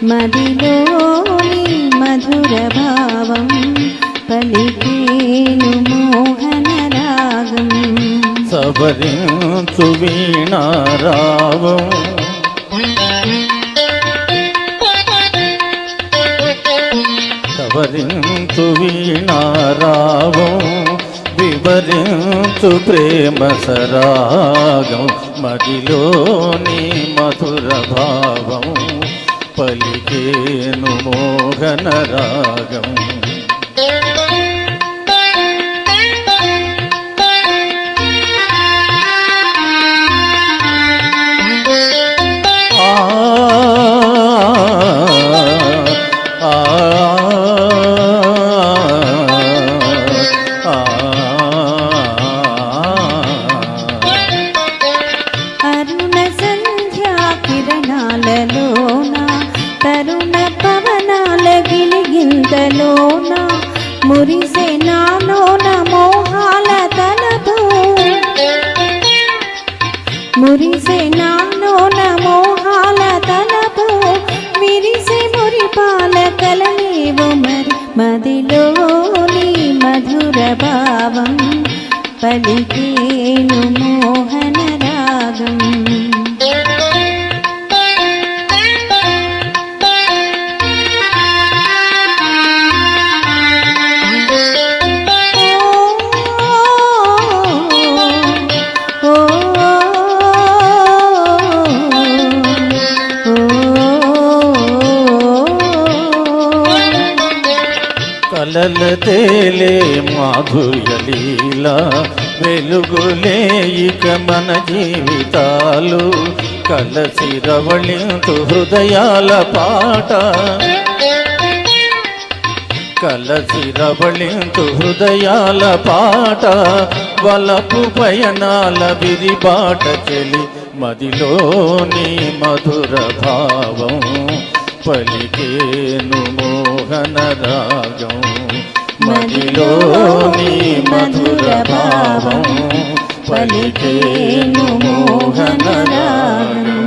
మదిలోని మధుర భావం పలికేను మోహన రాగం సబరించు వీణారావం సబరించు వీణారావం వివరించు ప్రేమ సరాగం మదిలోని మధుర భావం పలికేను మోహన రాగం అరుణ సంధ్యా కిరణాలలోన తరుణ పవనాల గిలిగింతలోన మురిసే నాలోన మోహాల తలపు మురిసే నాలోన మోహాల తలపు విరిసే మురిపాల కలలేవు మరి మదిలోని మధుర భావం పలికేను మోహన రాగం కలల తేలే మాధుర్య లీల వెలుగులే ఇక మన జీవితాలు కలసి రవళింతు హృదయాల పాట కలసి రవళింతు హృదయాల పాట వలపు పయనాల విరిబాట చెలి మదిలోని మధుర భావం పలికేను మోహన రాగం మదిలోని మధుర భావం పలికేను మోహన రాగం.